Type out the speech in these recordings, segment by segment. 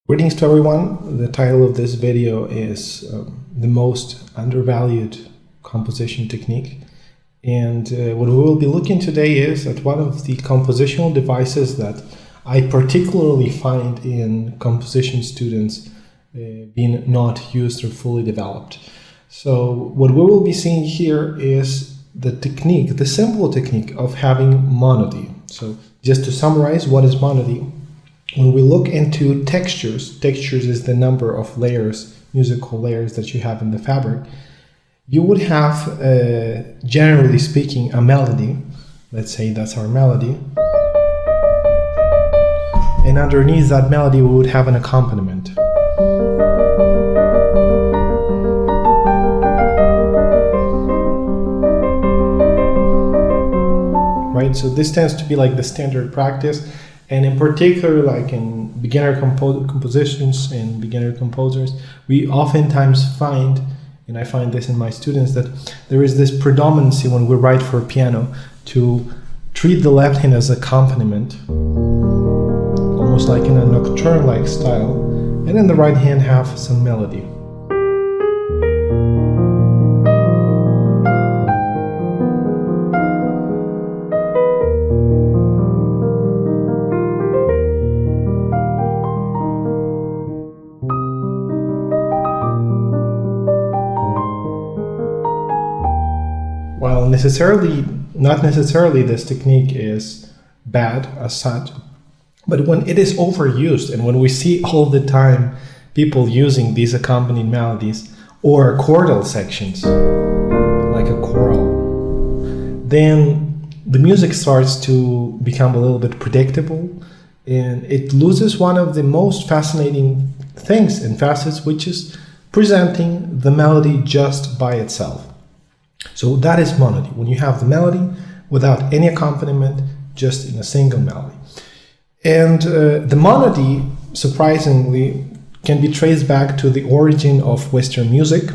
Greetings to everyone. The title of this video is the most undervalued composition technique. And what we will be looking today is at one of the compositional devices that I particularly find in composition students being not used or fully developed. So what we will be seeing here is the technique, the simple technique of having monody. So just to summarize, what is monody? When we look into textures is the number of layers, musical layers that you have in the fabric. You would have, generally speaking, a melody. Let's say that's our melody. And underneath that melody, we would have an accompaniment. Right? So this tends to be like the standard practice. And in particular, like in beginner compositions and beginner composers, we oftentimes find, and I find this in my students, that there is this predominancy when we write for piano to treat the left hand as accompaniment, almost like in a nocturne-like style, and in the right hand have some melody. While not necessarily this technique is bad as such, but when it is overused and when we see all the time people using these accompanied melodies or chordal sections, like a choral, then the music starts to become a little bit predictable and it loses one of the most fascinating things and facets, which is presenting the melody just by itself. So that is monody, when you have the melody without any accompaniment, just in a single melody. And the monody, surprisingly, can be traced back to the origin of Western music.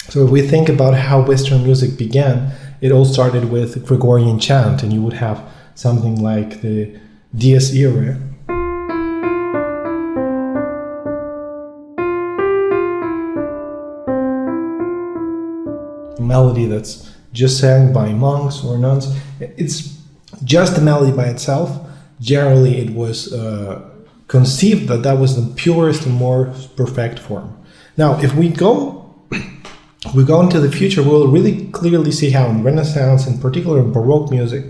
So if we think about how Western music began, it all started with Gregorian chant, and you would have something like the Dies Irae. Melody that's just sang by monks or nuns. It's just a melody by itself. Generally, it was conceived that that was the purest and more perfect form. Now, if we go into the future, we'll really clearly see how in Renaissance, in particular in Baroque music,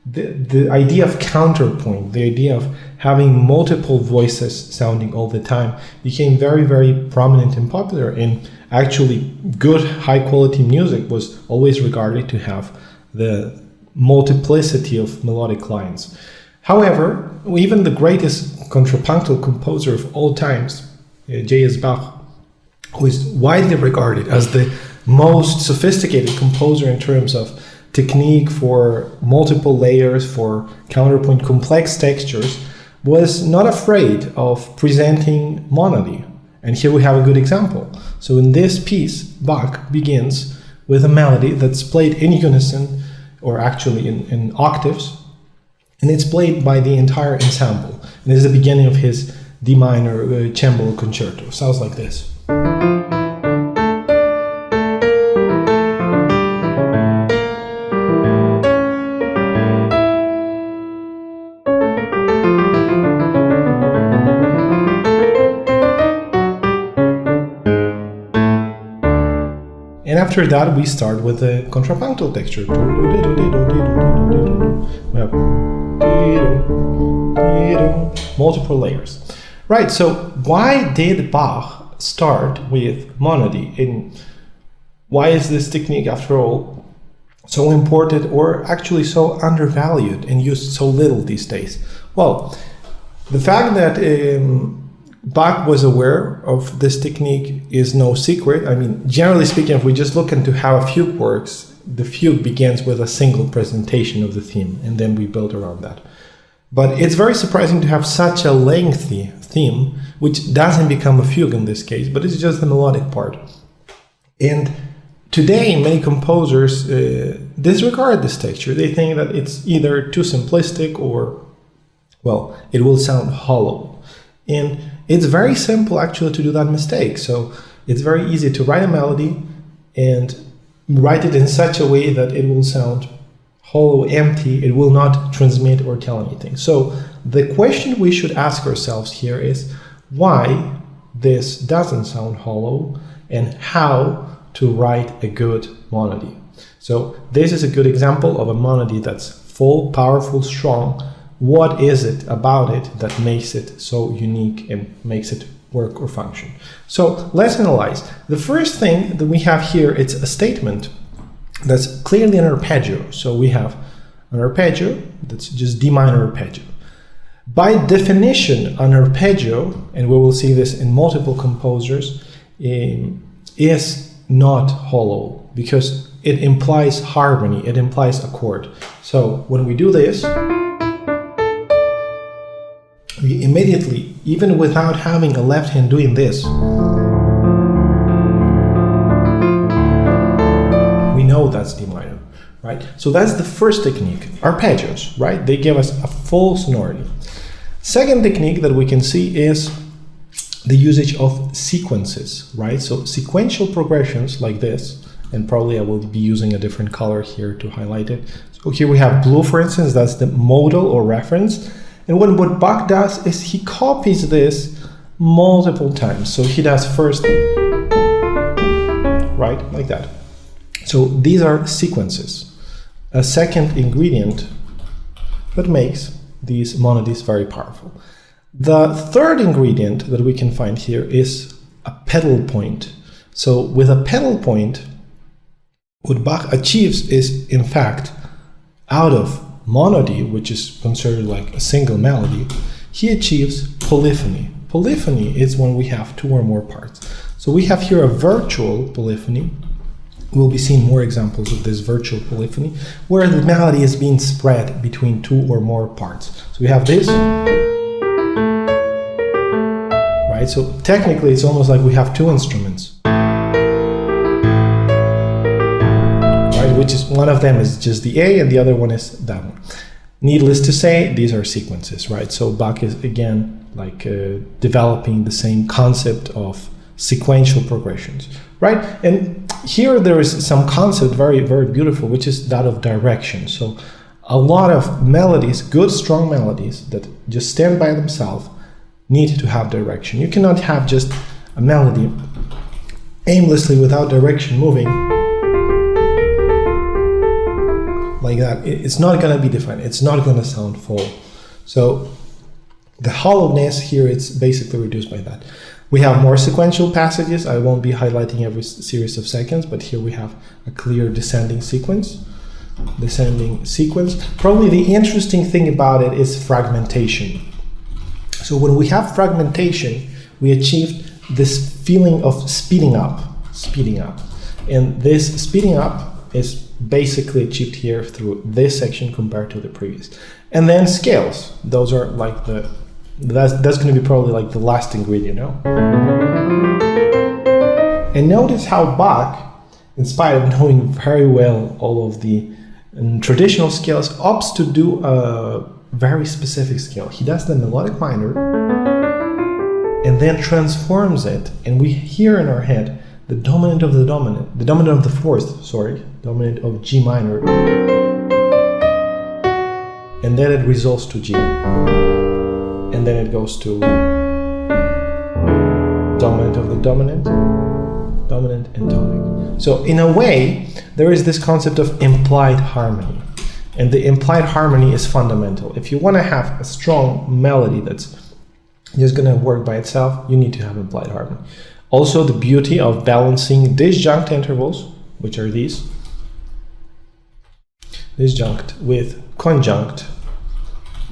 the idea of counterpoint, the idea of having multiple voices sounding all the time became very, very prominent and popular. And actually, good, high-quality music was always regarded to have the multiplicity of melodic lines. However, even the greatest contrapuntal composer of all times, J.S. Bach, who is widely regarded as the most sophisticated composer in terms of technique for multiple layers, for counterpoint, complex textures, was not afraid of presenting monody. And here we have a good example. So in this piece, Bach begins with a melody that's played in unison, or actually in octaves, and it's played by the entire ensemble. And it's the beginning of his D minor cembalo concerto. Sounds like this. And after that, we start with the contrapuntal texture. We have multiple layers. Right, so why did Bach start with monody? And why is this technique, after all, so important or actually so undervalued and used so little these days? Well, the fact that Bach was aware of this technique is no secret. I mean, generally speaking, if we just look into how a fugue works, the fugue begins with a single presentation of the theme, and then we build around that. But it's very surprising to have such a lengthy theme, which doesn't become a fugue in this case, but it's just the melodic part. And today, many composers disregard this texture. They think that it's either too simplistic or, well, it will sound hollow. And it's very simple actually to do that mistake. So it's very easy to write a melody and write it in such a way that it will sound hollow, empty. It will not transmit or tell anything. So the question we should ask ourselves here is why this doesn't sound hollow and how to write a good monody. So this is a good example of a monody that's full, powerful, strong. What is it about it that makes it so unique and makes it work or function? So let's analyze. The first thing that we have here, it's a statement that's clearly an arpeggio. So we have an arpeggio that's just D minor arpeggio. By definition, an arpeggio, and we will see this in multiple composers, is not hollow because it implies harmony, it implies a chord. So when we do this, we immediately, even without having a left hand doing this, we know that's D minor, right? So that's the first technique, arpeggios, right? They give us a full sonority. Second technique that we can see is the usage of sequences, right? So sequential progressions like this, and probably I will be using a different color here to highlight it. So here we have blue, for instance, that's the modal or reference. And what Bach does is he copies this multiple times. So he does first, right, like that. So these are sequences, a second ingredient that makes these monodies very powerful. The third ingredient that we can find here is a pedal point. So with a pedal point, what Bach achieves is, in fact, out of monody, which is considered like a single melody, he achieves polyphony. Polyphony is when we have two or more parts. So we have here a virtual polyphony. We'll be seeing more examples of this virtual polyphony, where the melody is being spread between two or more parts. So we have this, right? So technically it's almost like we have two instruments, right? Which is, one of them is just the A and the other one is that one. Needless to say, these are sequences, right? So Bach is again like developing the same concept of sequential progressions, right? And here there is some concept very, very beautiful, which is that of direction. So a lot of melodies, good strong melodies that just stand by themselves, need to have direction. You cannot have just a melody aimlessly without direction moving like that. It's not going to be defined. It's not going to sound full. So the hollowness here, it's basically reduced by that. We have more sequential passages. I won't be highlighting every series of seconds, but here we have a clear descending sequence. Probably the interesting thing about it is fragmentation. So when we have fragmentation, we achieved this feeling of speeding up. And this speeding up is basically achieved here through this section compared to the previous. And then scales. Those are like that's going to be probably like the last ingredient, you know? And notice how Bach, in spite of knowing very well all of the traditional scales, opts to do a very specific scale. He does the melodic minor and then transforms it, and we hear in our head the dominant of the dominant, the dominant of the fourth, dominant of G minor, and then it resolves to G. And then it goes to dominant of the dominant, dominant and tonic. So in a way, there is this concept of implied harmony. And the implied harmony is fundamental. If you want to have a strong melody that's just going to work by itself, you need to have implied harmony. Also, the beauty of balancing disjunct intervals, which are these, disjunct with conjunct,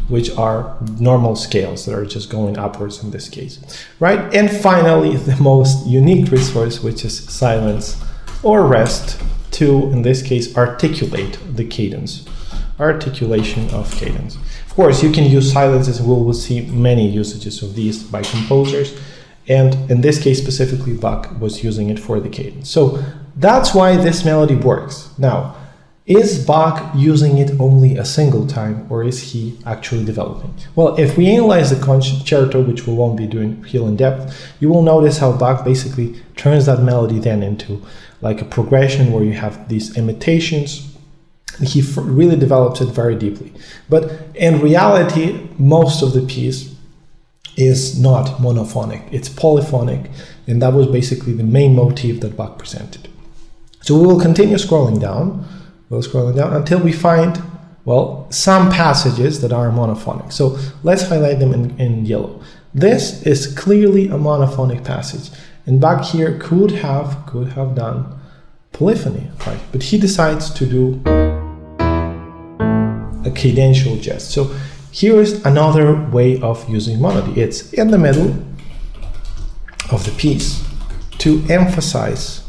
which are normal scales that are just going upwards in this case, right? And finally, the most unique resource, which is silence or rest, to, in this case, articulate the cadence, articulation of cadence. Of course, you can use silences. We will see many usages of these by composers, and in this case specifically, Bach was using it for the cadence. So that's why this melody works. Now, Is Bach using it only a single time, or is he actually developing? Well, if we analyze the concerto, which we won't be doing here in depth, you will notice how Bach basically turns that melody then into like a progression where you have these imitations. He really develops it very deeply. But in reality, most of the piece is not monophonic, it's polyphonic, and that was basically the main motif that Bach presented. So we will continue scrolling down. We'll scroll down until we find, well, some passages that are monophonic. So let's highlight them in yellow. This is clearly a monophonic passage, and Bach here could have done polyphony, right? But he decides to do a cadential gest. So here is another way of using monody. It's in the middle of the piece to emphasize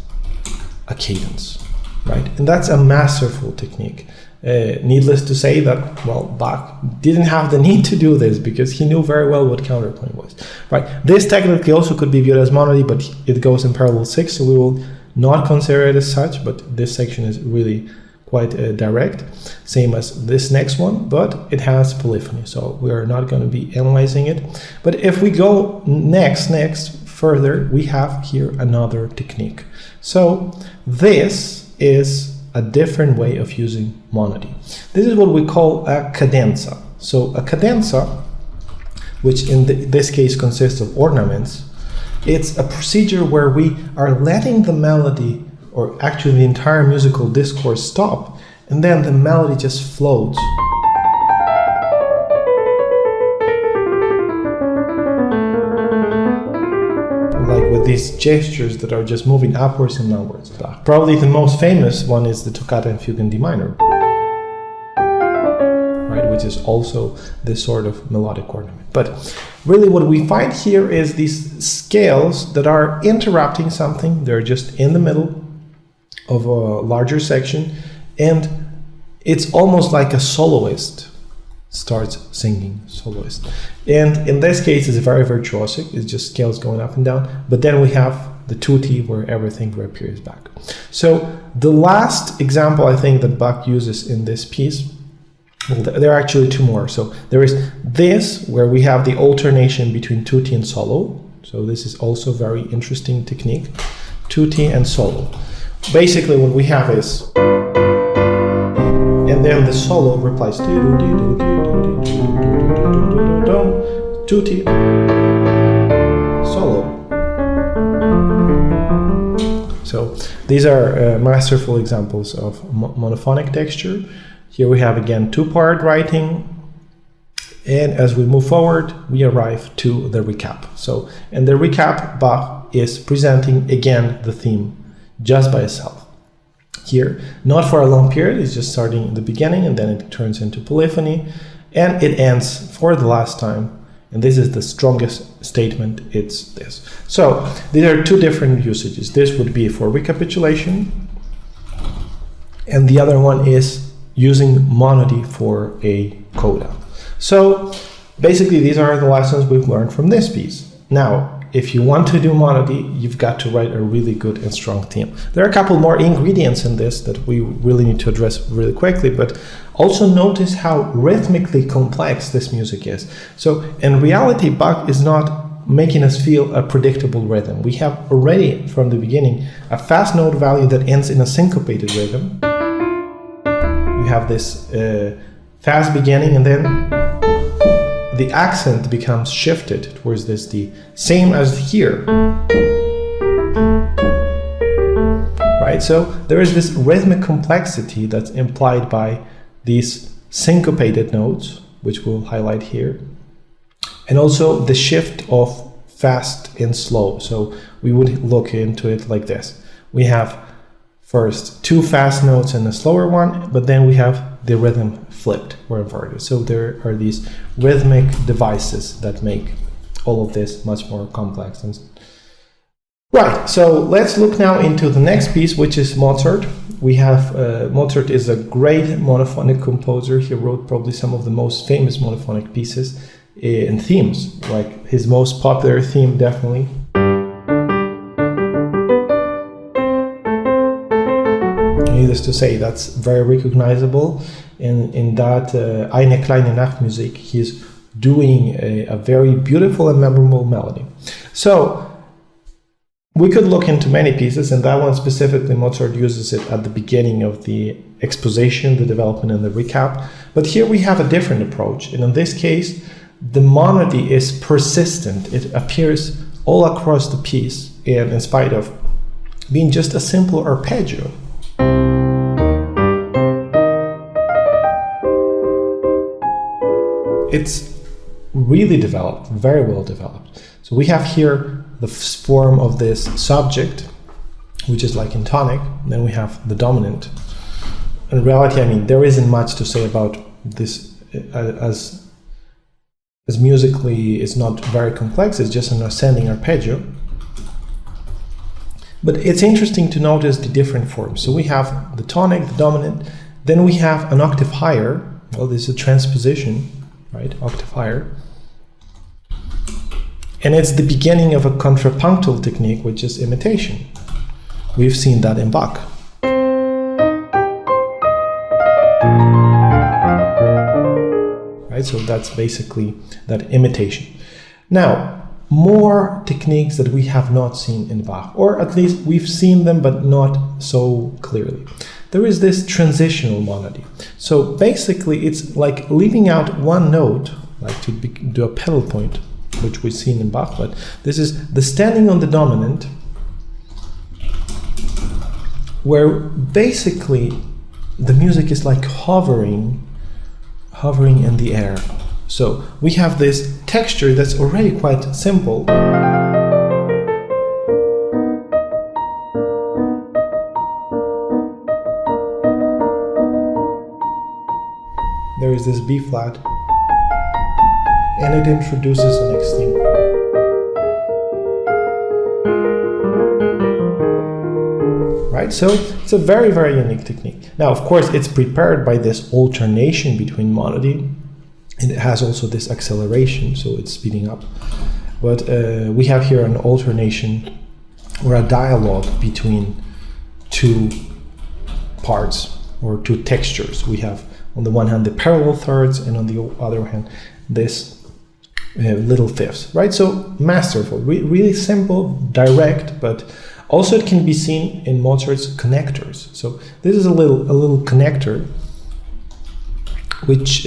a cadence. Right, and that's a masterful technique. Needless to say that, well, Bach didn't have the need to do this because he knew very well what counterpoint was. Right, this technically also could be viewed as monody, but it goes in parallel 6, so we will not consider it as such. But this section is really quite direct, same as this next one, but it has polyphony, so we are not going to be analyzing it. But if we go next further, we have here another technique. So this is a different way of using monody. This is what we call a cadenza. So a cadenza, which in this case consists of ornaments, it's a procedure where we are letting the melody, or actually the entire musical discourse, stop, and then the melody just floats. Like with these gestures that are just moving upwards and downwards. Probably the most famous one is the Toccata and Fugue in D minor, right, which is also this sort of melodic ornament. But really what we find here is these scales that are interrupting something. They're just in the middle of a larger section, and it's almost like a soloist starts singing, soloist. And in this case, it's very virtuosic. It's just scales going up and down. But then we have the tutti where everything reappears back. So the last example I think that Bach uses in this piece, well, there are actually two more. So there is this, where we have the alternation between tutti and solo. So this is also very interesting technique, tutti and solo. Basically what we have is, and then the solo replies tutti, solo. So these are masterful examples of monophonic texture. Here we have again two-part writing, and as we move forward, we arrive to the recap. So in the recap, Bach is presenting again the theme just by itself. Here, not for a long period, it's just starting in the beginning, and then it turns into polyphony, and it ends for the last time. And this is the strongest statement, it's this. So these are two different usages. This would be for recapitulation, and the other one is using monody for a coda. So basically these are the lessons we've learned from this piece. Now, if you want to do monody, you've got to write a really good and strong theme. There are a couple more ingredients in this that we really need to address really quickly, but also notice how rhythmically complex this music is. So in reality, Bach is not making us feel a predictable rhythm. We have already from the beginning a fast note value that ends in a syncopated rhythm. You have this fast beginning, and then the accent becomes shifted towards this D, same as here. Right, so there is this rhythmic complexity that's implied by these syncopated notes, which we'll highlight here, and also the shift of fast and slow. So we would look into it like this. We have first two fast notes and a slower one, but then we have the rhythm flipped or inverted. So there are these rhythmic devices that make all of this much more complex. Right, so let's look now into the next piece, which is Mozart. We have, Mozart is a great monophonic composer. He wrote probably some of the most famous monophonic pieces in themes, like his most popular theme definitely needless to say, that's very recognizable. In that Eine kleine Nachtmusik, he's doing a very beautiful and memorable melody. So we could look into many pieces, and that one specifically, Mozart uses it at the beginning of the exposition, the development, and the recap. But here we have a different approach, and in this case, the monody is persistent. It appears all across the piece, and in spite of being just a simple arpeggio. It's really developed, very well developed. So we have here the form of this subject, which is like in tonic. Then we have the dominant. In reality, I mean, there isn't much to say about this as musically it's not very complex. It's just an ascending arpeggio. But it's interesting to notice the different forms. So we have the tonic, the dominant, then we have an octave higher. Well, this is a transposition, right? Octave higher. And it's the beginning of a contrapuntal technique, which is imitation. We've seen that in Bach. Right, so that's basically that imitation. Now, more techniques that we have not seen in Bach, or at least we've seen them but not so clearly. There is this transitional monody. So basically it's like leaving out one note, like to do a pedal point, which we've seen in Bach, but this is the standing on the dominant, where basically the music is like hovering in the air. So we have this texture that's already quite simple. There is this B flat, and it introduces the next theme. Right, so it's a very, very unique technique. Now, of course, it's prepared by this alternation between monody, and it has also this acceleration, so it's speeding up. But we have here an alternation or a dialogue between two parts or two textures. We have on the one hand the parallel thirds, and on the other hand this little fifths, right? So masterful, really simple, direct, but also it can be seen in Mozart's connectors. So this is a little connector which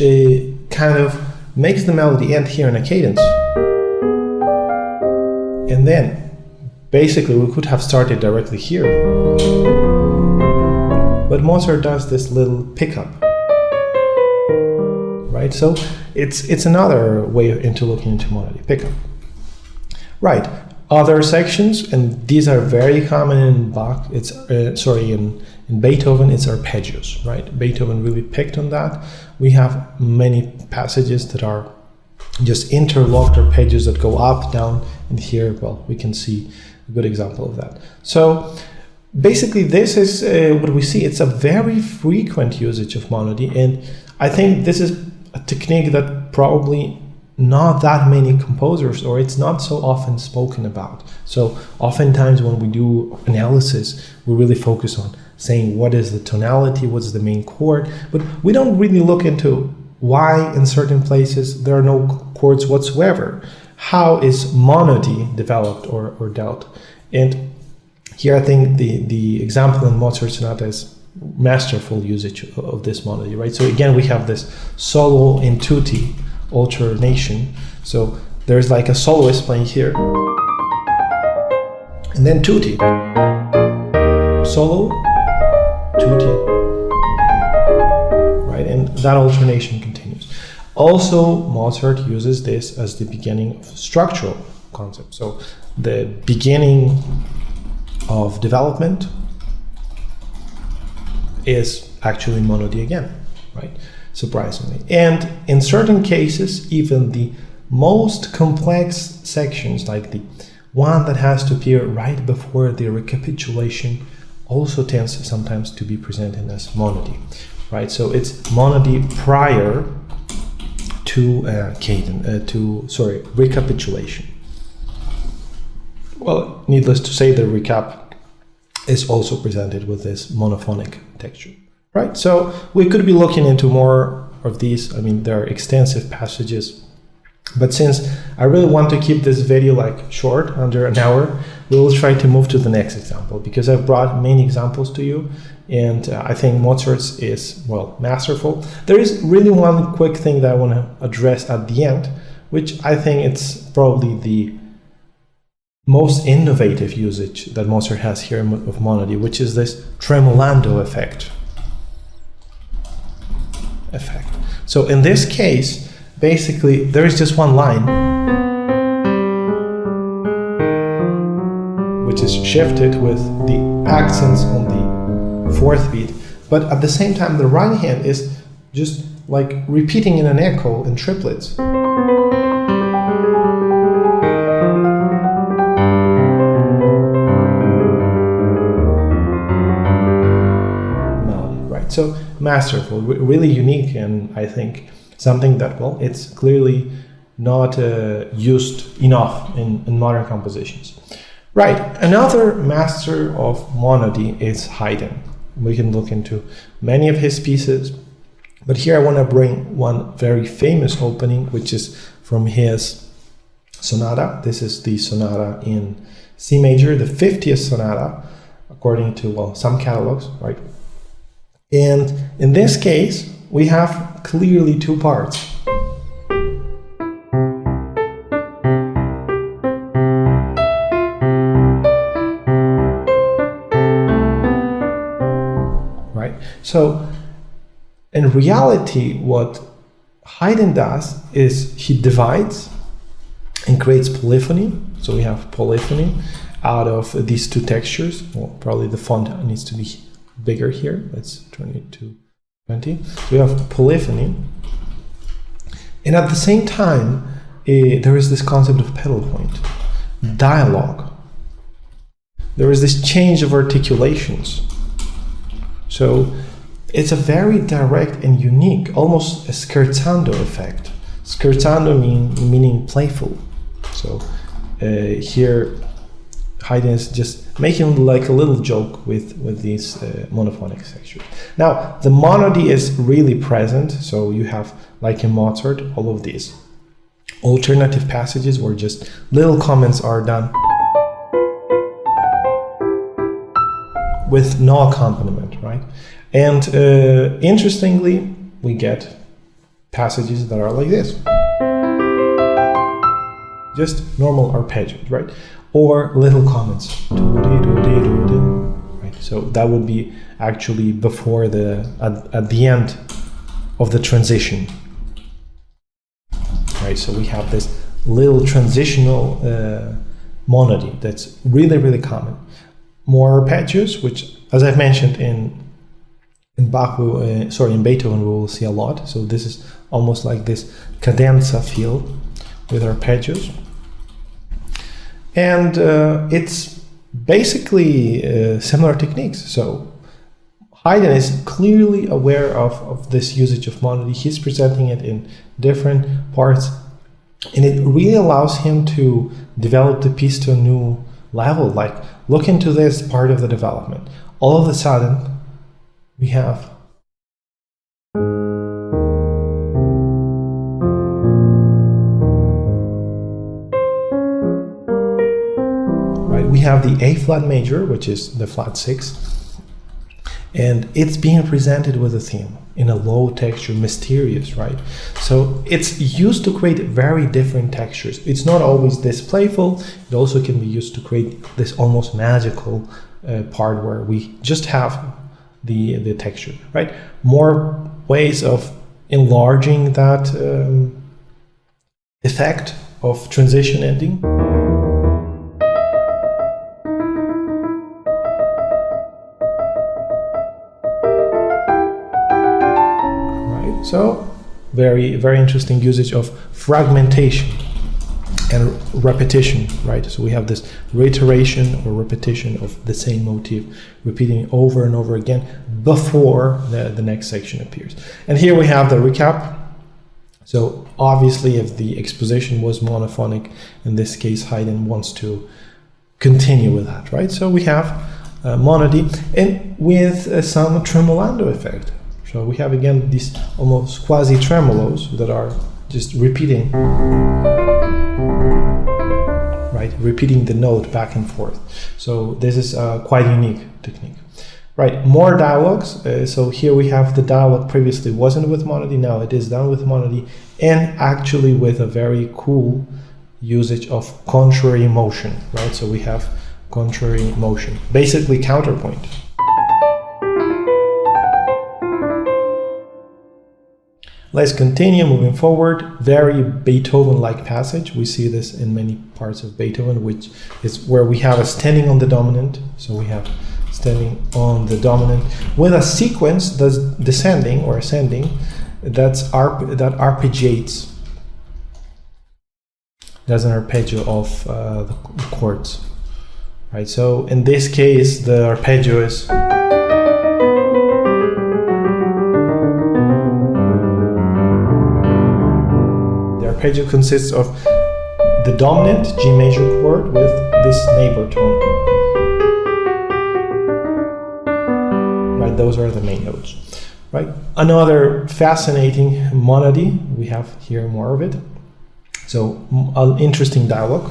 kind of makes the melody end here in a cadence. And then basically we could have started directly here, but Mozart does this little pickup. Right, so it's another way into looking into monody, pickup. Right, other sections, and these are very common in Bach. It's in Beethoven, it's arpeggios. Right, Beethoven really picked on that. We have many passages that are just interlocked arpeggios that go up, down, and here, well, we can see a good example of that. So basically, this is what we see. It's a very frequent usage of monody, and I think this is a technique that probably not that many composers, or it's not so often spoken about. So oftentimes when we do analysis, we really focus on saying what is the tonality, what's the main chord, but we don't really look into why in certain places there are no chords whatsoever. How is monody developed or dealt? And here I think the example in Mozart Sonata is masterful usage of this monody, right? So again, we have this solo in tutti alternation. So there's like a soloist playing here, and then tutti, solo, tutti, right? And that alternation continues. Also, Mozart uses this as the beginning of structural concept. So the beginning of development is actually monody again, right? Surprisingly. And in certain cases, even the most complex sections, like the one that has to appear right before the recapitulation, also tends sometimes to be presented as monody, right? So it's monody prior to recapitulation. Well, needless to say, the recap is also presented with this monophonic texture, right? So we could be looking into more of these. I mean, there are extensive passages, but since I really want to keep this video like short, under an hour, we will try to move to the next example, because I've brought many examples to you, and I think Mozart's is, well, masterful. There is really one quick thing that I want to address at the end, which I think it's probably the most innovative usage that Mozart has here of monody, which is this tremolando effect. So in this case, basically, there is just one line, which is shifted with the accents on the fourth beat, but at the same time, the right hand is just like repeating in an echo in triplets. So masterful, really unique, and I think something that, well, it's clearly not used enough in modern compositions. Right, another master of monody is Haydn. We can look into many of his pieces, but here I want to bring one very famous opening, which is from his Sonata. This is the Sonata in C major, the 50th Sonata, according to, well, some catalogs, right? And in this case, we have clearly two parts. Right? So, in reality, what Haydn does is he divides and creates polyphony. So we have polyphony out of these two textures. Well, probably the font needs to be bigger here. Let's turn it to 20. So we have polyphony, and at the same time there is this concept of pedal point, dialogue. There is this change of articulations. So it's a very direct and unique, almost a scherzando effect. Scherzando meaning playful. So here Haydn is just making like a little joke with these monophonic sections. Now, the monody is really present, so you have, like in Mozart, all of these alternative passages where just little comments are done with no accompaniment, right? And interestingly, we get passages that are like this. Just normal arpeggios, right? Or little comments, right? So that would be actually before at the end of the transition, right? So we have this little transitional monody that's really common. More arpeggios, which, as I've mentioned, in Bach, in Beethoven, we will see a lot. So this is almost like this cadenza feel with arpeggios. And it's basically similar techniques. So Haydn is clearly aware of this usage of monody. He's presenting it in different parts, and it really allows him to develop the piece to a new level. Like, look into this part of the development. All of a sudden, we have the A flat major, which is the flat 6, and it's being presented with a theme in a low texture, mysterious, right? So it's used to create very different textures. It's not always this playful. It also can be used to create this almost magical part where we just have the texture, right? More ways of enlarging that effect of transition ending. So, very interesting usage of fragmentation and repetition, right? So we have this reiteration or repetition of the same motif, repeating over and over again before the next section appears. And here we have the recap. So obviously, if the exposition was monophonic, in this case, Haydn wants to continue with that, right? So we have monody, and with some tremolando effect. So we have again these almost quasi-tremolos that are just repeating, right? Repeating the note back and forth. So this is a quite unique technique. Right, more dialogues. So here we have the dialogue previously wasn't with monody, now it is done with monody, and actually with a very cool usage of contrary motion, right? So we have contrary motion, basically counterpoint. Let's continue moving forward. Very Beethoven-like passage. We see this in many parts of Beethoven, which is where we have a standing on the dominant. So we have standing on the dominant with a sequence that's descending or ascending that arpeggiates. There's an arpeggio of the chords, right? So in this case, the arpeggio is arpeggio consists of the dominant G major chord with this neighbor tone. Right, those are the main notes. Right, another fascinating monody. We have here more of it. So an interesting dialogue.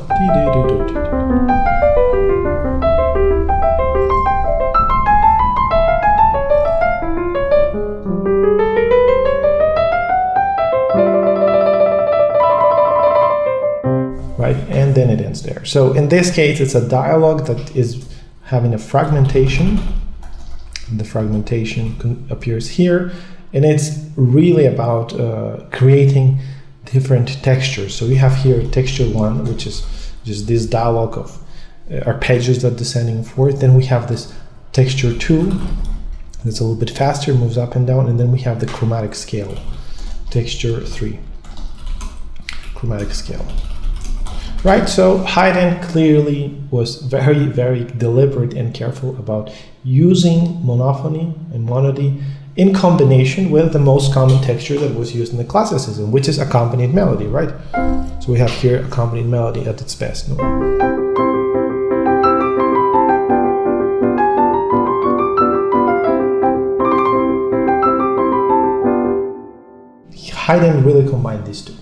Right, and then it ends there. So in this case, it's a dialogue that is having a fragmentation. The fragmentation appears here, and it's really about creating different textures. So we have here texture 1, which is just this dialogue of arpeggios that descending forth. Then we have this texture 2, that's a little bit faster, moves up and down, and then we have the chromatic scale, texture 3, chromatic scale. Right, so Haydn clearly was very, very deliberate and careful about using monophony and monody in combination with the most common texture that was used in the classicism, which is accompanied melody, right? So we have here accompanied melody at its best. No? Haydn really combined these two.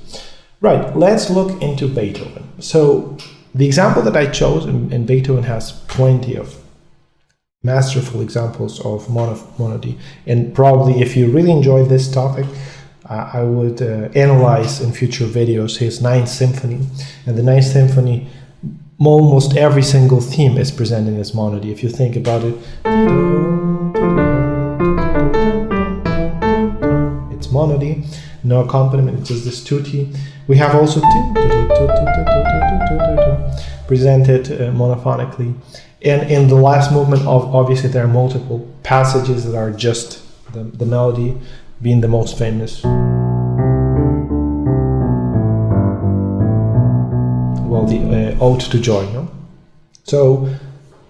Right, let's look into Beethoven. So the example that I chose, and Beethoven has plenty of masterful examples of monody, and probably if you really enjoy this topic, I would analyze in future videos his Ninth Symphony. And the Ninth Symphony, almost every single theme is presented as monody. If you think about it, it's monody, no accompaniment, it's just this tutti. We have also presented monophonically. And in the last movement, obviously there are multiple passages that are just the melody being the most famous. Well, the Ode to Joy, no? So,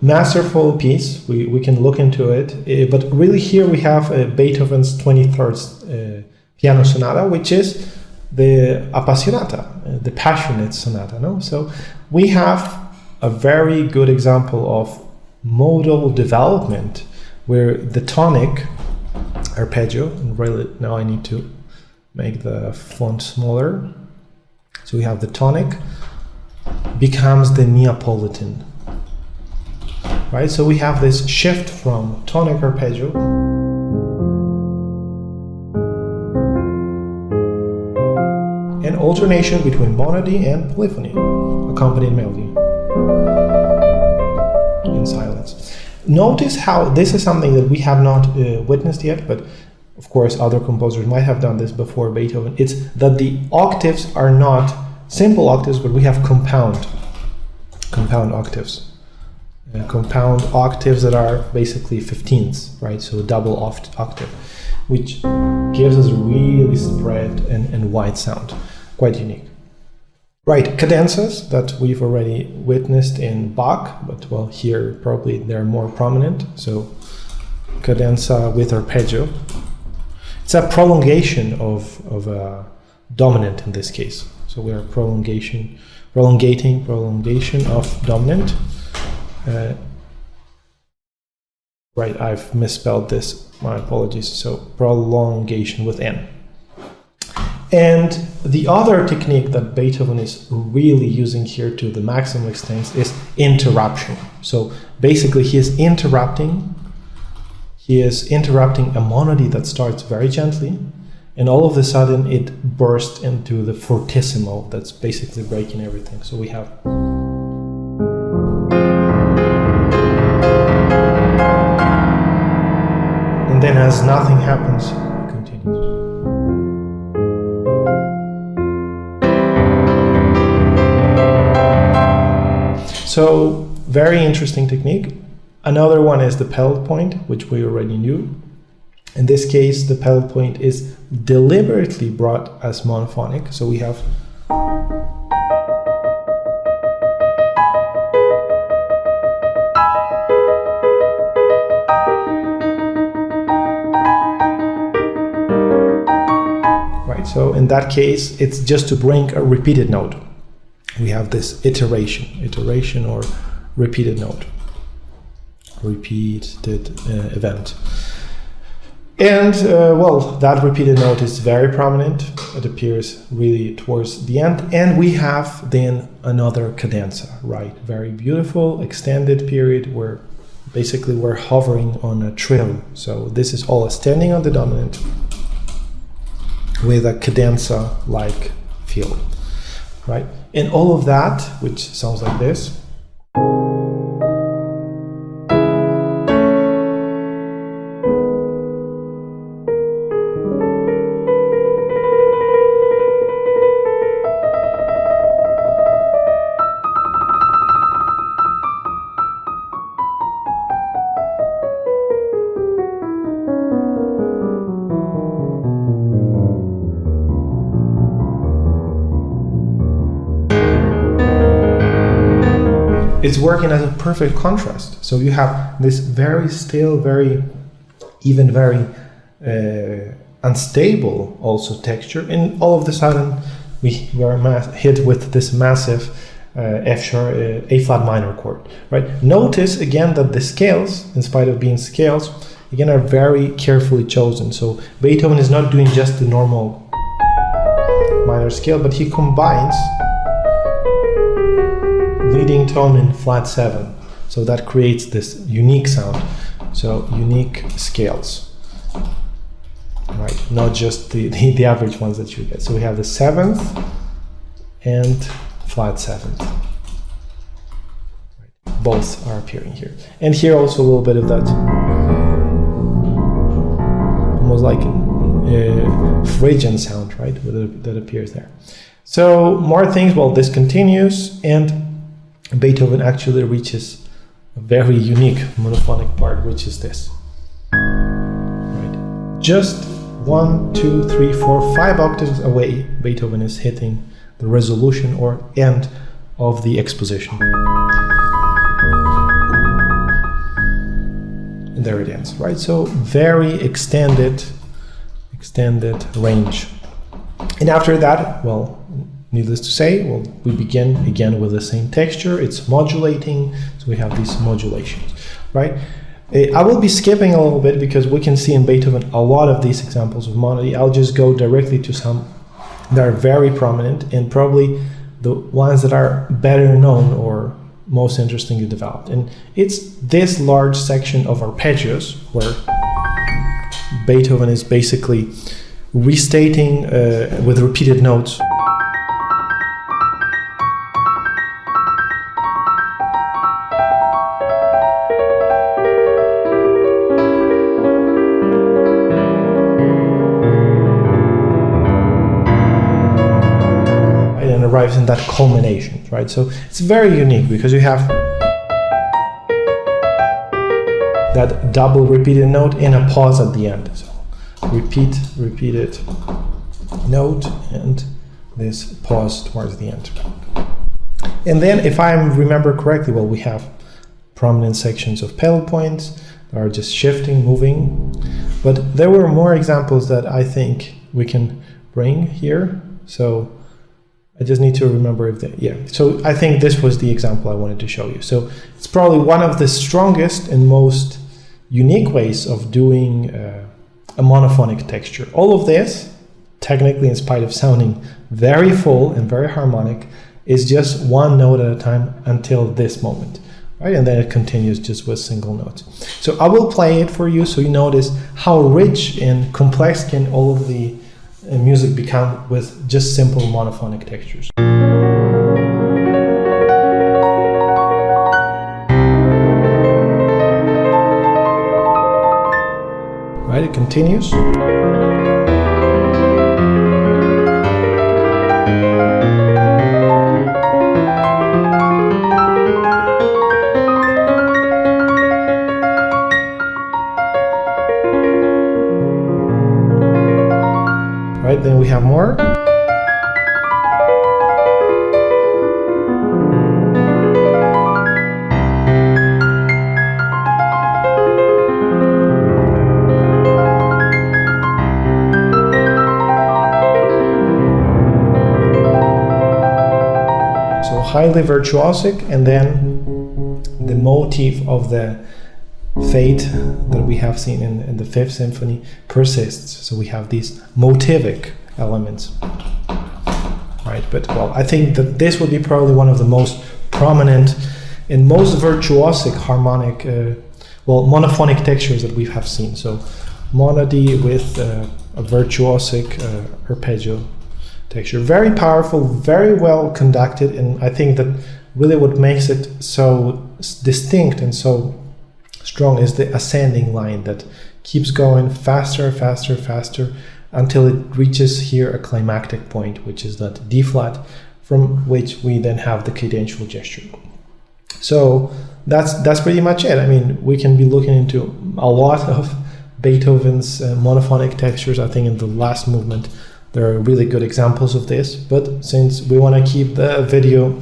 masterful piece, we can look into it. But really here we have Beethoven's 23rd piano sonata, which is the Appassionata, the passionate sonata, no? So we have a very good example of modal development where the tonic arpeggio, and really now I need to make the font smaller. So we have the tonic becomes the Neapolitan, right? So we have this shift from tonic arpeggio and alternation between monody and polyphony, accompanied melody in silence. Notice how this is something that we have not witnessed yet, but of course other composers might have done this before Beethoven. It's that the octaves are not simple octaves, but we have compound octaves. Compound octaves that are basically 15ths, right? So a double octave, which gives us a really spread and wide sound. Quite unique. Right, cadenzas that we've already witnessed in Bach, but well, here probably they're more prominent. So cadenza with arpeggio. It's a prolongation of a dominant in this case. So we are prolongation of dominant. Right, I've misspelled this, my apologies. So prolongation with N. And the other technique that Beethoven is really using here to the maximum extent is interruption. So basically he is interrupting a monody that starts very gently, and all of a sudden it bursts into the fortissimo that's basically breaking everything. So we have, and then as nothing happens, it continues. So very interesting technique. Another one is the pedal point, which we already knew. In this case, the pedal point is deliberately brought as monophonic. So we have right. So in that case, it's just to bring a repeated note. We have this iteration or repeated note, repeated event. And well, that repeated note is very prominent. It appears really towards the end. And we have then another cadenza, right? Very beautiful, extended period where basically we're hovering on a trill. So this is all standing on the dominant with a cadenza-like feel, right? And all of that, which sounds like this, it's working as a perfect contrast. So you have this very still, very unstable also texture, and all of a sudden we are hit with this massive A flat minor chord, right? Notice again that the scales, in spite of being scales, again are very carefully chosen. So Beethoven is not doing just the normal minor scale, but he combines leading tone in flat 7, so that creates this unique sound. So unique scales, right? Not just the average ones that you get. So we have the 7th and flat 7th. Right. Both are appearing here, and here also a little bit of that, almost like Phrygian sound, right? That appears there. So more things. Well, this continues, and Beethoven actually reaches a very unique monophonic part, which is this. Right. Just 1, 2, 3, 4, 5 octaves away, Beethoven is hitting the resolution or end of the exposition. And there it ends, right? So very extended range. And after that, well, needless to say, well, we begin again with the same texture. It's modulating, so we have these modulations, right? I will be skipping a little bit because we can see in Beethoven a lot of these examples of monody. I'll just go directly to some that are very prominent and probably the ones that are better known or most interestingly developed. And it's this large section of arpeggios where Beethoven is basically restating with repeated notes arrives in that culmination, right? So it's very unique because you have that double repeated note and a pause at the end. So repeated note and this pause towards the end. And then if I remember correctly, well, we have prominent sections of pedal points that are just shifting, moving. But there were more examples that I think we can bring here. So I just need to remember if they, yeah. So I think this was the example I wanted to show you. So it's probably one of the strongest and most unique ways of doing a monophonic texture. All of this, technically, in spite of sounding very full and very harmonic, is just one note at a time until this moment, right? And then it continues just with single notes. So I will play it for you so you notice how rich and complex can all of the music become with just simple monophonic textures. Right, it continues. Right, then we have more. So highly virtuosic, and then the motif of the fate that we have seen in the Fifth Symphony persists. So we have these motivic elements, right? But well, I think that this would be probably one of the most prominent and most virtuosic harmonic, monophonic textures that we have seen. So monody with a virtuosic arpeggio texture, very powerful, very well conducted, and I think that really what makes it so distinct and so strong is the ascending line that keeps going faster, faster, faster until it reaches here a climactic point, which is that D flat, from which we then have the cadential gesture. So that's pretty much it. I mean, we can be looking into a lot of Beethoven's monophonic textures. I think in the last movement there are really good examples of this, but since we want to keep the video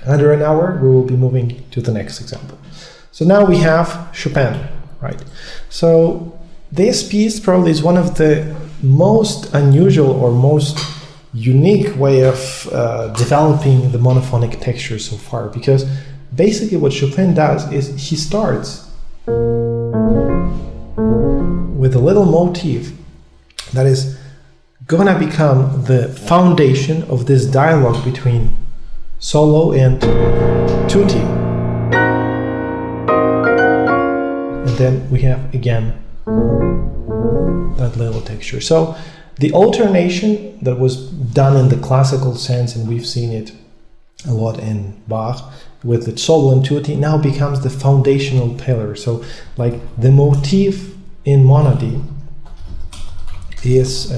under an hour, we will be moving to the next example. So now we have Chopin, right? So this piece probably is one of the most unusual or most unique way of developing the monophonic texture so far, because basically what Chopin does is he starts with a little motif that is gonna become the foundation of this dialogue between solo and tutti. And then we have again that little texture. So the alternation that was done in the classical sense, and we've seen it a lot in Bach with the solo and tutti, now becomes the foundational pillar. So like the motif in monody is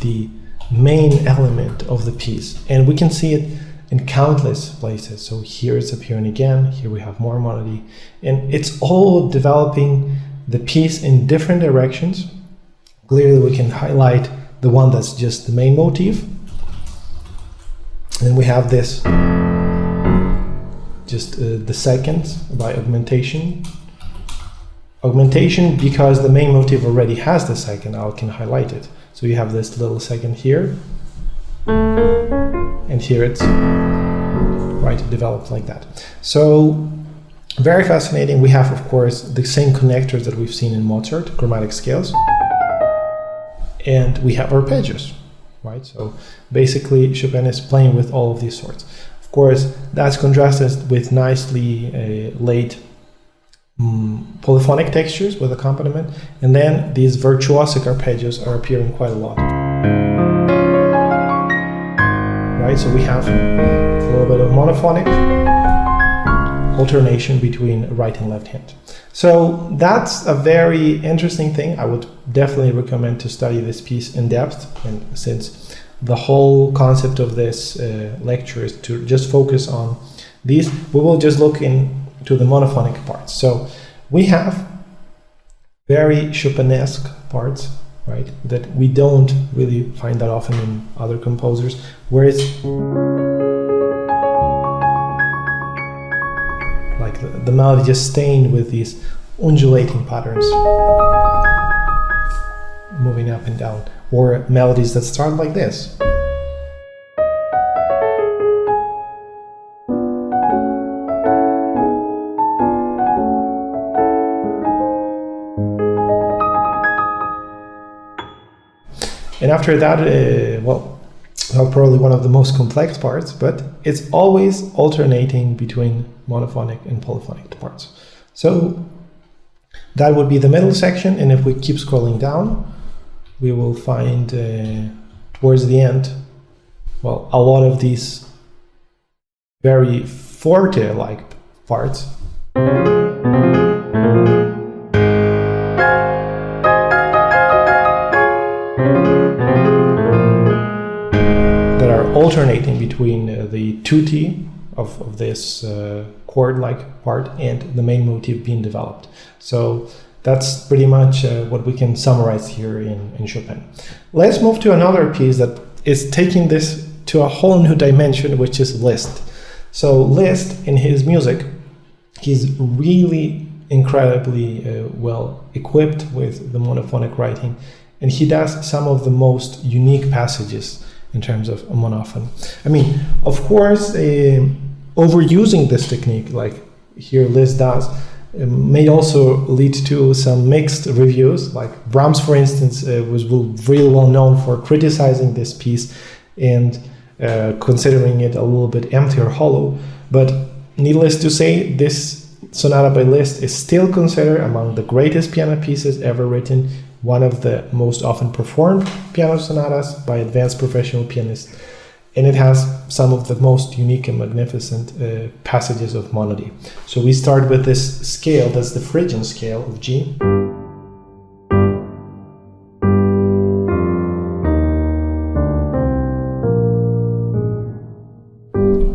the main element of the piece, and we can see it in countless places. So here it's appearing again, here we have more monody, and it's all developing the piece in different directions. Clearly we can highlight the one that's just the main motif, and then we have this just the second by augmentation because the main motif already has the second. I can highlight it. So you have this little second here, and here it's right developed like that. So very fascinating. We have, of course, the same connectors that we've seen in Mozart, chromatic scales, and we have arpeggios, right? So basically Chopin is playing with all of these sorts. Of course, that's contrasted with nicely laid polyphonic textures with accompaniment, and then these virtuosic arpeggios are appearing quite a lot. Right, so we have a little bit of monophonic alternation between right and left hand. So that's a very interesting thing. I would definitely recommend to study this piece in depth, and since the whole concept of this lecture is to just focus on these, we will just look into the monophonic parts. So we have very Chopinesque parts, right, that we don't really find that often in other composers, whereas like the melody just stained with these undulating patterns moving up and down, or melodies that start like this. And after that, well, not probably one of the most complex parts, but it's always alternating between monophonic and polyphonic parts. So that would be the middle section, and if we keep scrolling down, we will find towards the end, well, a lot of these very forte-like parts. That are alternating between the tutti of this chord-like part and the main motif being developed. So that's pretty much what we can summarize here in Chopin. Let's move to another piece that is taking this to a whole new dimension, which is Liszt. So Liszt, in his music, he's really incredibly well equipped with the monophonic writing, and he does some of the most unique passages in terms of monophony. I mean, of course, overusing this technique, like here Liszt does, may also lead to some mixed reviews. Like Brahms, for instance, was really well known for criticizing this piece and considering it a little bit empty or hollow. But needless to say, this sonata by Liszt is still considered among the greatest piano pieces ever written, one of the most often performed piano sonatas by advanced professional pianists, and it has some of the most unique and magnificent passages of monody. So we start with this scale, that's the Phrygian scale of G.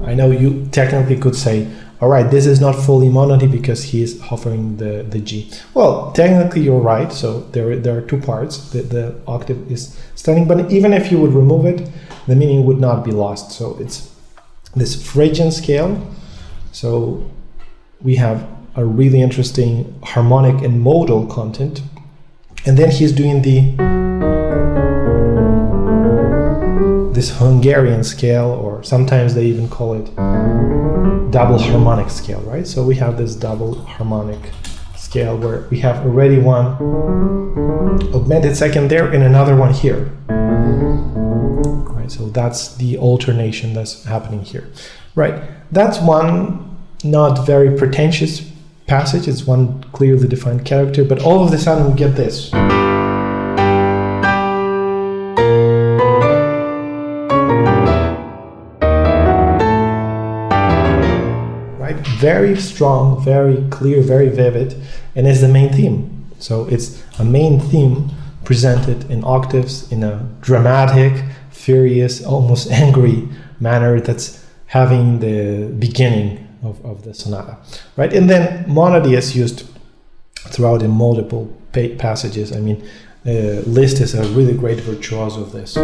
I know you technically could say, all right, this is not fully monody because he is hovering the G. Well, technically you're right. So there are two parts. The octave is standing, but even if you would remove it, the meaning would not be lost. So it's this Phrygian scale. So we have a really interesting harmonic and modal content. And then he's doing this Hungarian scale, or sometimes they even call it double harmonic scale, right? So we have this double harmonic scale where we have already one augmented second there and another one here. Right, so that's the alternation that's happening here. Right, that's one not very pretentious passage, it's one clearly defined character, but all of a sudden we get this. Very strong, very clear, very vivid, and is the main theme. So it's a main theme presented in octaves in a dramatic, furious, almost angry manner that's having the beginning of the sonata, right? And then monody is used throughout in multiple passages. I mean, Liszt is a really great virtuoso of this.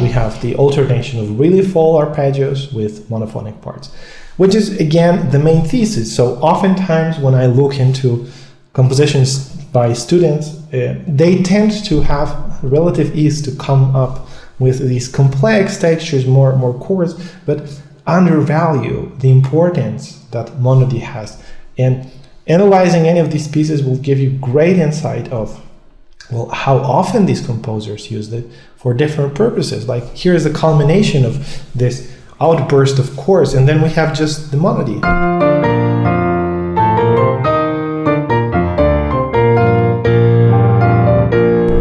We have the alternation of really full arpeggios with monophonic parts, which is again the main thesis. So oftentimes when I look into compositions by students, they tend to have relative ease to come up with these complex textures, more chords, but undervalue the importance that monody has. And analyzing any of these pieces will give you great insight of, well, how often these composers used it for different purposes. Like here's the culmination of this outburst of chords, and then we have just the monody.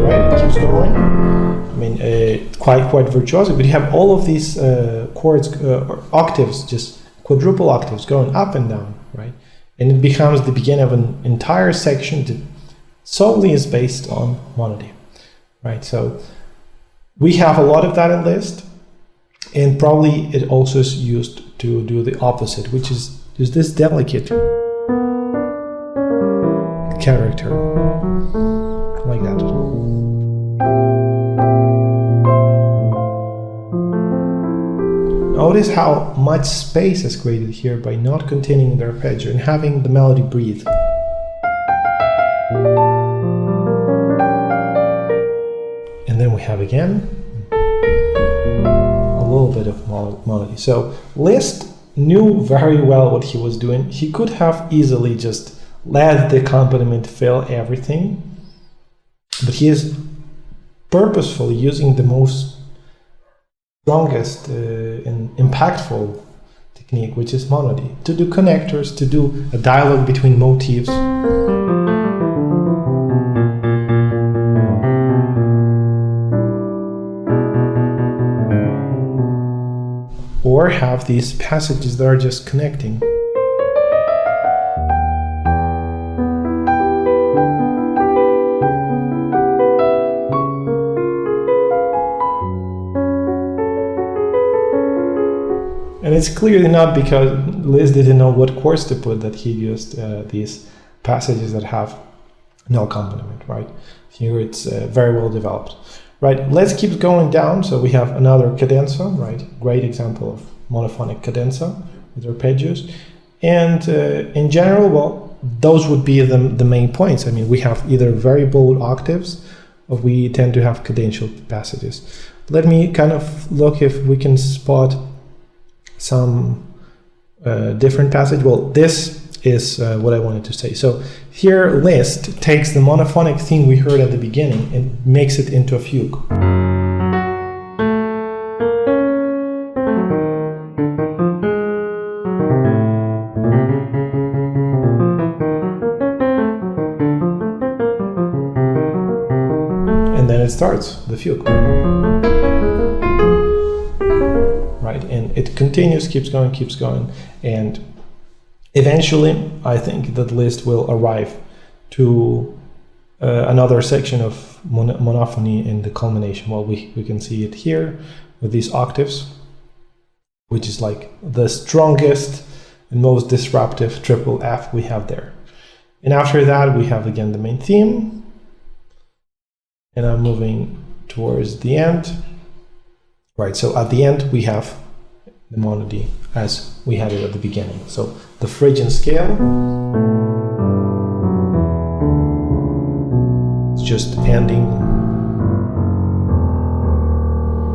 Right, it keeps going. I mean, quite virtuosic, but you have all of these chords, or octaves, just quadruple octaves going up and down, right? And it becomes the beginning of an entire section that solely is based on monody, right? So we have a lot of that in Liszt, and probably it also is used to do the opposite, which is just this delicate character, like that. Notice how much space is created here by not containing the arpeggio and having the melody breathe. And then we have again a little bit of melody. So Liszt knew very well what he was doing. He could have easily just let the accompaniment fill everything, but he is purposefully using the most strongest and impactful technique, which is monody, to do connectors, to do a dialogue between motifs. Or have these passages that are just connecting. And it's clearly not because Liszt didn't know what chords to put that he used these passages that have no accompaniment, right? Here it's very well developed. Right, let's keep going down. So we have another cadenza, right? Great example of monophonic cadenza with arpeggios. And in general, well, those would be the main points. I mean, we have either very bold octaves, or we tend to have cadential passages. Let me kind of look if we can spot some different passage. Well, this is what I wanted to say. So here Liszt takes the monophonic theme we heard at the beginning and makes it into a fugue. And then it starts, the fugue. Right, and it continues, keeps going, and eventually, I think that Liszt will arrive to another section of monophony in the culmination. Well, we can see it here with these octaves, which is like the strongest and most disruptive triple F we have there. And after that, we have again the main theme. And I'm moving towards the end. Right, so at the end, we have the monody as we had it at the beginning. So the Phrygian scale, it's just ending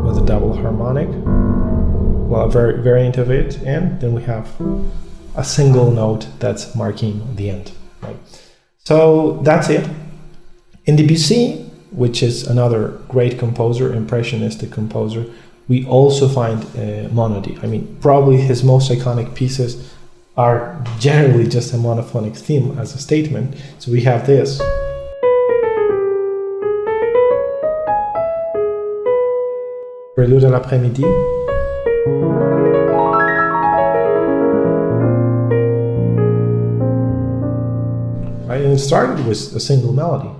with a double harmonic, well, a variant of it, and then we have a single note that's marking the end. Right? So that's it. In Debussy, which is another great composer, impressionistic composer, we also find monody. I mean, probably his most iconic pieces are generally just a monophonic theme as a statement. So we have this. Prelude à l'après-midi. Right, and it started with a single melody.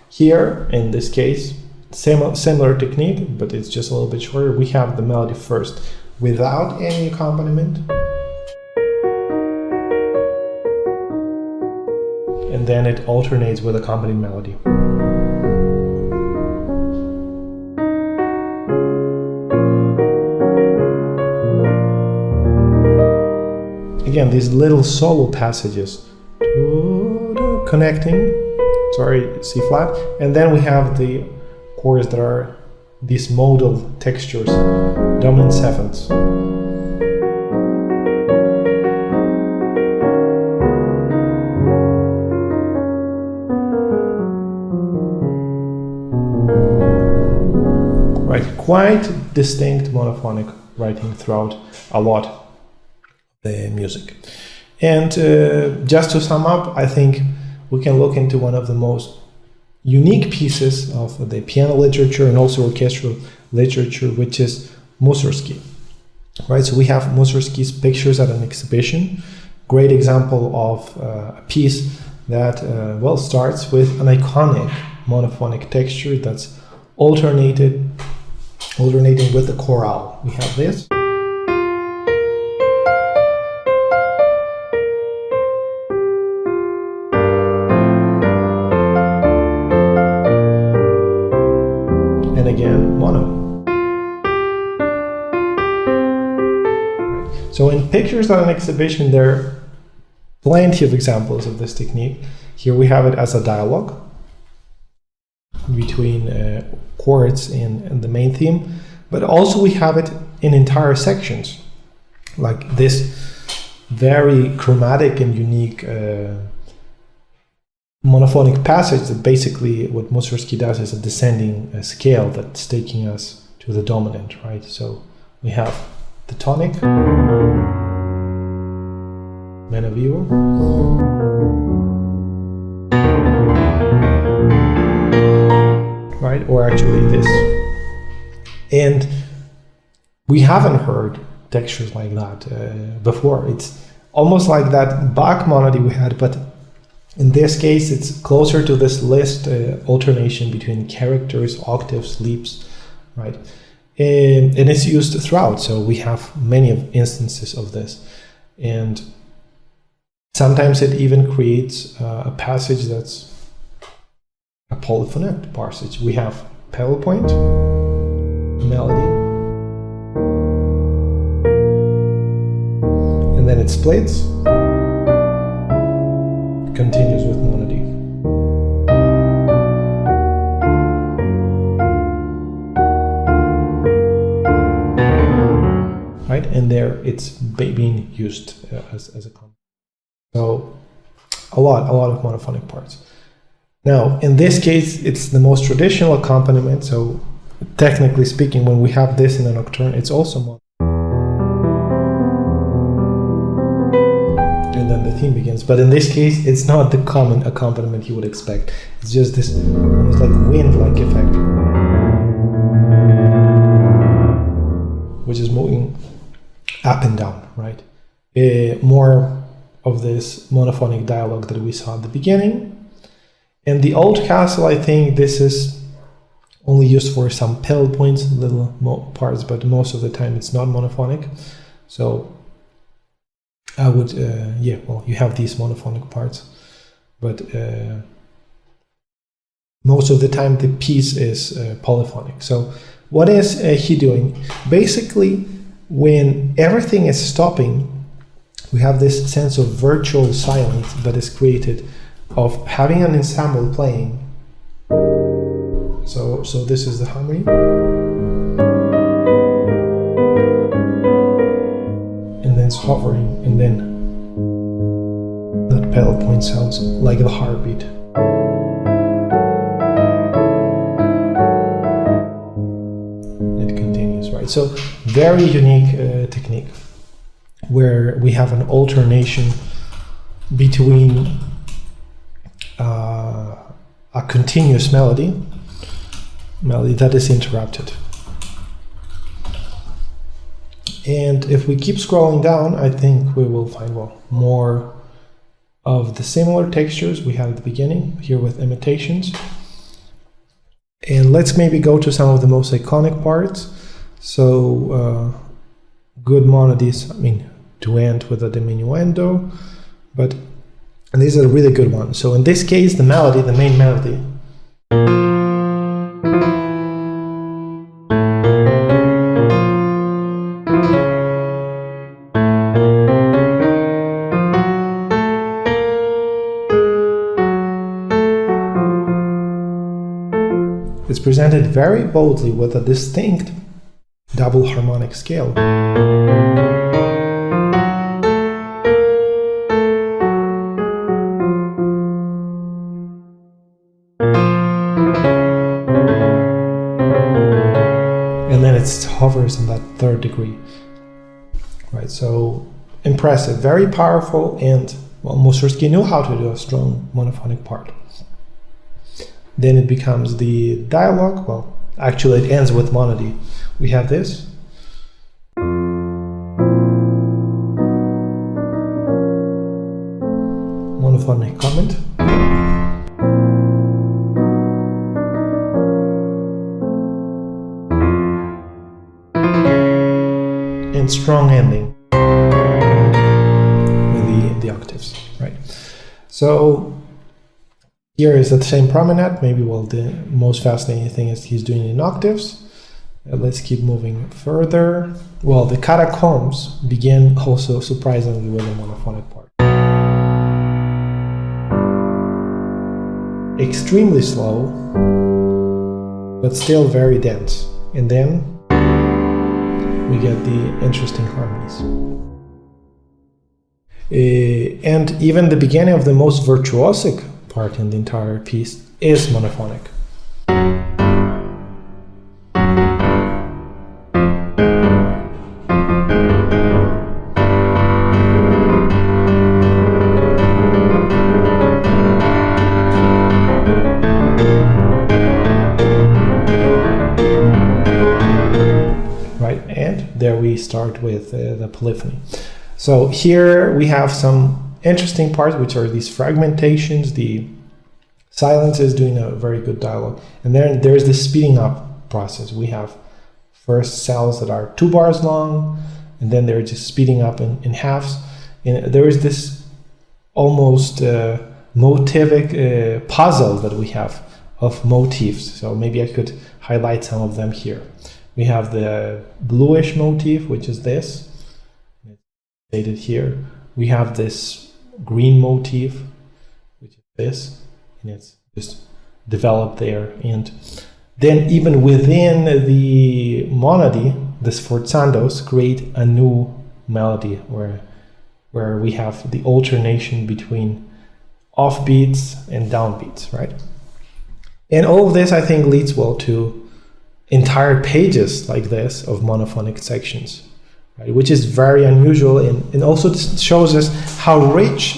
Here, in this case, similar technique, but it's just a little bit shorter. We have the melody first without any accompaniment, and then it alternates with accompanying melody. Again, these little solo passages connecting, sorry, C flat, and then we have the chords that are these modal textures, dominant sevenths. Right, quite distinct monophonic writing throughout a lot of the music. And just to sum up, I think we can look into one of the most unique pieces of the piano literature and also orchestral literature, which is Mussorgsky. Right, so we have Mussorgsky's Pictures at an Exhibition, great example of a piece that well starts with an iconic monophonic texture that's alternating with the chorale. We have this. Again, mono. So in Pictures at an Exhibition, there are plenty of examples of this technique. Here we have it as a dialogue between chords and the main theme, but also we have it in entire sections. like this very chromatic and unique monophonic passage that basically what Mussorgsky does is a descending scale that's taking us to the dominant, right? So we have the tonic, meno vivo, right? Or actually this. And we haven't heard textures like that before. It's almost like that Bach monody we had, but in this case, it's closer to this Liszt alternation between characters, octaves, leaps, right? And it's used throughout, so we have many instances of this. And sometimes it even creates a passage that's a polyphonic passage. We have pedal point, melody, and then it splits, continues with monody. Right, and there it's being used as a complement. So a lot of monophonic parts. Now, in this case, it's the most traditional accompaniment. So technically speaking, when we have this in a nocturne, it's also mono. And then the theme begins. But in this case, it's not the common accompaniment you would expect. It's just this almost like wind-like effect, which is moving up and down, right? More of this monophonic dialogue that we saw at the beginning. And the old castle, I think this is only used for some pedal points, little parts, but most of the time it's not monophonic. So I would, you have these monophonic parts, but most of the time the piece is polyphonic. So what is he doing? Basically, when everything is stopping, we have this sense of virtual silence that is created of having an ensemble playing. So this is the harmony. And then it's hovering, and then that pedal point sounds like the heartbeat. It continues, right? So very unique technique where we have an alternation between a continuous melody that is interrupted. And if we keep scrolling down, I think we will find, more of the similar textures we had at the beginning, here with imitations. And let's maybe go to some of the most iconic parts. So, good monodies, to end with a diminuendo, and these are really good ones. So in this case, the melody, the main melody, is presented very boldly with a distinct double harmonic scale. And then it hovers in that third degree, right? So impressive, very powerful, and Mussorgsky knew how to do a strong monophonic part. Then it becomes the dialogue. Actually it ends with monody. We have this. Monophonic comment. And strong ending with the octaves, right? So here is the same promenade. Maybe, the most fascinating thing is he's doing it in octaves. Let's keep moving further. The catacombs begin also surprisingly with a monophonic part. Extremely slow, but still very dense. And then we get the interesting harmonies. And even the beginning of the most virtuosic part in the entire piece is monophonic. There we start with the polyphony. So here we have some interesting parts, which are these fragmentations, the silences doing a very good dialogue. And then there's the speeding up process. We have first cells that are 2 bars long, and then they're just speeding up in halves. And there is this almost motivic puzzle that we have of motifs. So maybe I could highlight some of them here. We have the bluish motif, which is this, it's stated here. We have this green motif, which is this, and it's just developed there. And then even within the monody, the sforzandos create a new melody where we have the alternation between offbeats and downbeats, right? And all of this, I think, leads well to entire pages like this of monophonic sections, right? Which is very unusual, and also shows us how rich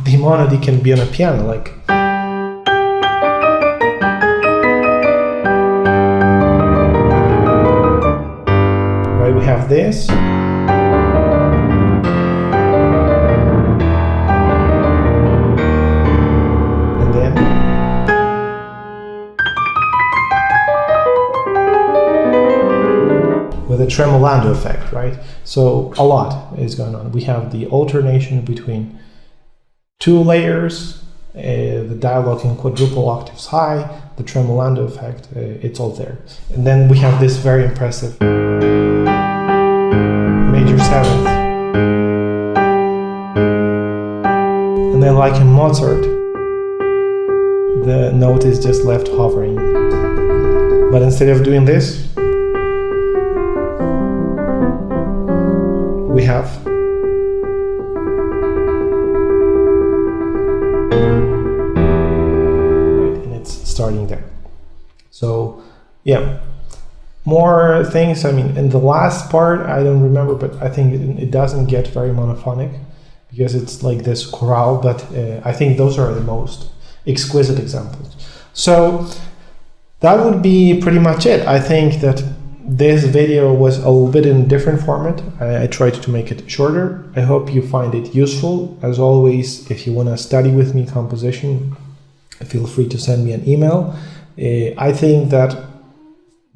the monody can be on a piano. Like, right, we have this, and then with a tremolando effect, right? So a lot is going on. We have the alternation between 2 layers, the dialogue in quadruple octaves high, the tremolando effect, it's all there. And then we have this very impressive major 7th. And then, like in Mozart, the note is just left hovering. But instead of doing this, we have right, and it's starting there. So yeah, more things. I mean, in the last part, I don't remember, but I think it doesn't get very monophonic because it's like this chorale, but I think those are the most exquisite examples. So that would be pretty much it. I think that this video was a little bit in a different format. I tried to make it shorter. I hope you find it useful. As always, if you want to study with me composition, feel free to send me an email. I think that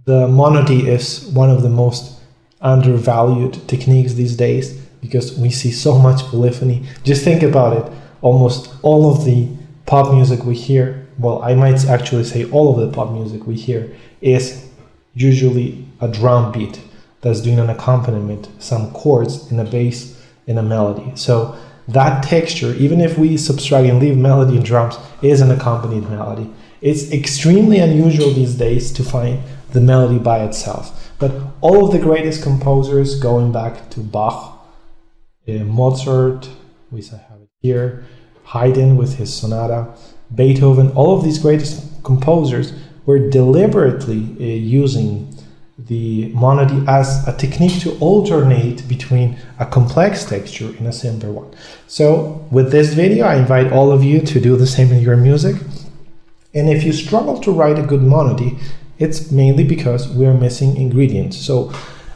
the monody is one of the most undervalued techniques these days because we see so much polyphony. Just think about it. Almost all of the pop music we hear, well, I might actually say all of the pop music we hear is usually a drum beat that's doing an accompaniment, some chords in a bass, in a melody. So that texture, even if we subtract and leave melody and drums, is an accompanied melody. It's extremely unusual these days to find the melody by itself. But all of the greatest composers, going back to Bach, Mozart, we have it here, Haydn with his Sonata, Beethoven, all of these greatest composers were deliberately using the monody as a technique to alternate between a complex texture and a simpler one. So with this video, I invite all of you to do the same in your music. And if you struggle to write a good monody, it's mainly because we're missing ingredients. So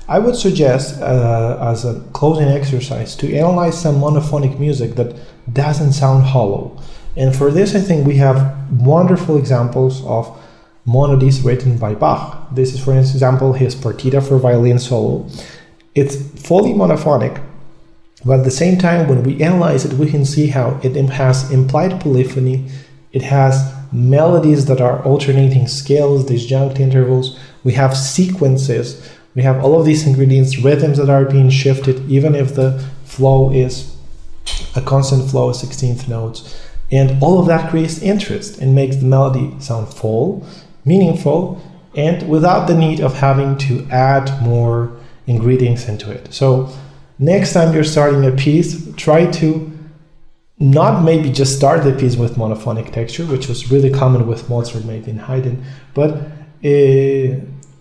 I would suggest as a closing exercise to analyze some monophonic music that doesn't sound hollow. And for this, I think we have wonderful examples of monodies written by Bach. This is, for example, his Partita for violin solo. It's fully monophonic, but at the same time, when we analyze it, we can see how it has implied polyphony. It has melodies that are alternating scales, disjunct intervals. We have sequences. We have all of these ingredients, rhythms that are being shifted, even if the flow is a constant flow of 16th notes. And all of that creates interest and makes the melody sound full, meaningful, and without the need of having to add more ingredients into it. So next time you're starting a piece, try to not maybe just start the piece with monophonic texture, which was really common with Mozart, maybe in Haydn, but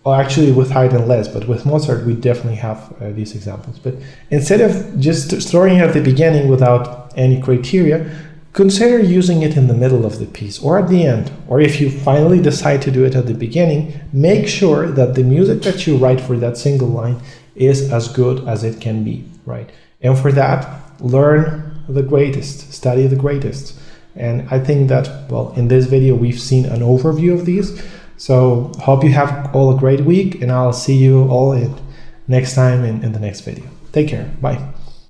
or actually with Haydn less, but with Mozart we definitely have these examples. But instead of just starting at the beginning without any criteria, consider using it in the middle of the piece or at the end. Or if you finally decide to do it at the beginning, make sure that the music that you write for that single line is as good as it can be, right? And for that, learn the greatest, study the greatest. And I think that, well, in this video we've seen an overview of these. So hope you have all a great week, and I'll see you all next time in the next video. Take care. Bye.